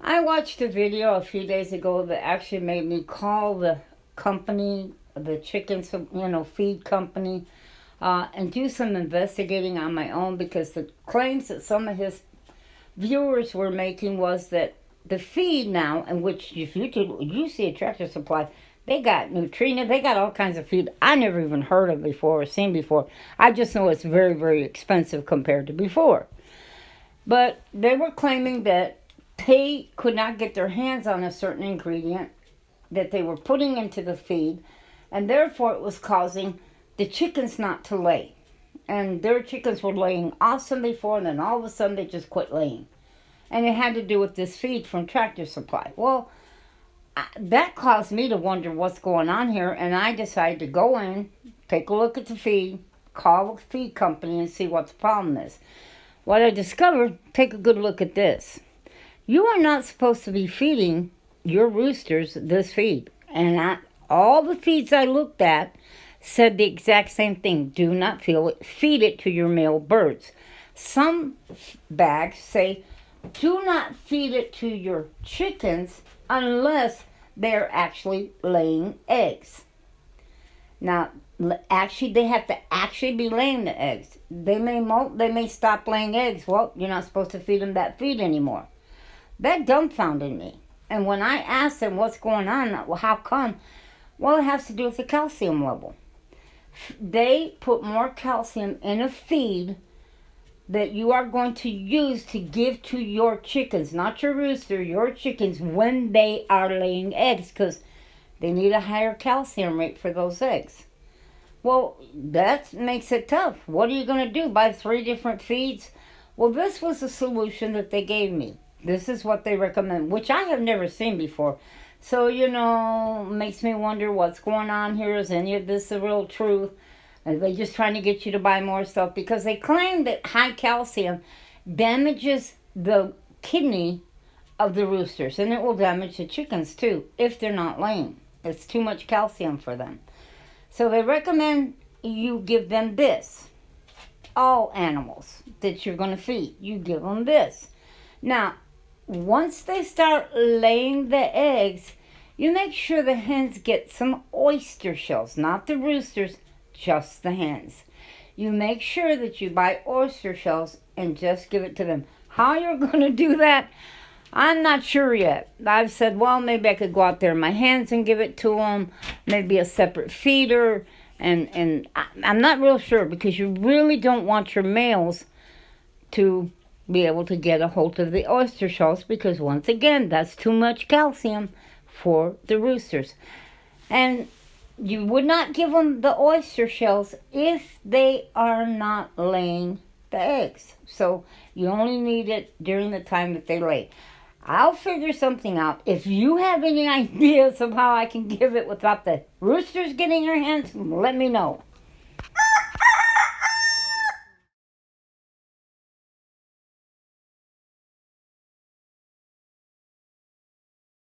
I watched a video a few days ago that actually made me call the company, the chicken, feed company, and do some investigating on my own, because the claims that some of his viewers were making was that the feed now, in which if you see a Tractor Supply, they got Nutrena, they got all kinds of feed I never even heard of before or seen before. I just know it's very, very expensive compared to before. But they were claiming that they could not get their hands on a certain ingredient that they were putting into the feed, and therefore it was causing the chickens not to lay. And their chickens were laying awesome before, and then all of a sudden they just quit laying. And it had to do with this feed from Tractor Supply. Well, that caused me to wonder what's going on here, and I decided to go in, take a look at the feed, call the feed company, and see what the problem is. What I discovered, take a good look at this. You are not supposed to be feeding your roosters this feed. And all the feeds I looked at said the exact same thing. Do not feed it to your male birds. Some bags say, do not feed it to your chickens unless they're actually laying eggs. Now, actually, they have to actually be laying the eggs. They may stop laying eggs. Well, you're not supposed to feed them that feed anymore. That dumbfounded me. And when I asked them what's going on, well, how come? Well, it has to do with the calcium level. They put more calcium in a feed that you are going to use to give to your chickens, not your rooster, your chickens, when they are laying eggs, because they need a higher calcium rate for those eggs. Well, that makes it tough. What are you going to do? Buy 3 different feeds? Well, this was the solution that they gave me. This is what they recommend, which I have never seen before. So, makes me wonder what's going on here. Is any of this the real truth? Are they just trying to get you to buy more stuff? Because they claim that high calcium damages the kidney of the roosters, and it will damage the chickens too if they're not laying. It's too much calcium for them. So they recommend you give them this. All animals that you're going to feed, you give them this. Now, once they start laying the eggs, you make sure the hens get some oyster shells, not the roosters, just the hens. You make sure that you buy oyster shells and just give it to them. How you're going to do that, I'm not sure yet. I've said, well, maybe I could go out there in my hands and give it to them. Maybe a separate feeder. And I'm not real sure, because you really don't want your males to be able to get a hold of the oyster shells, because once again, that's too much calcium for the roosters. And you would not give them the oyster shells if they are not laying the eggs. So you only need it during the time that they lay. I'll figure something out. If you have any ideas of how I can give it without the roosters getting their hands, let me know.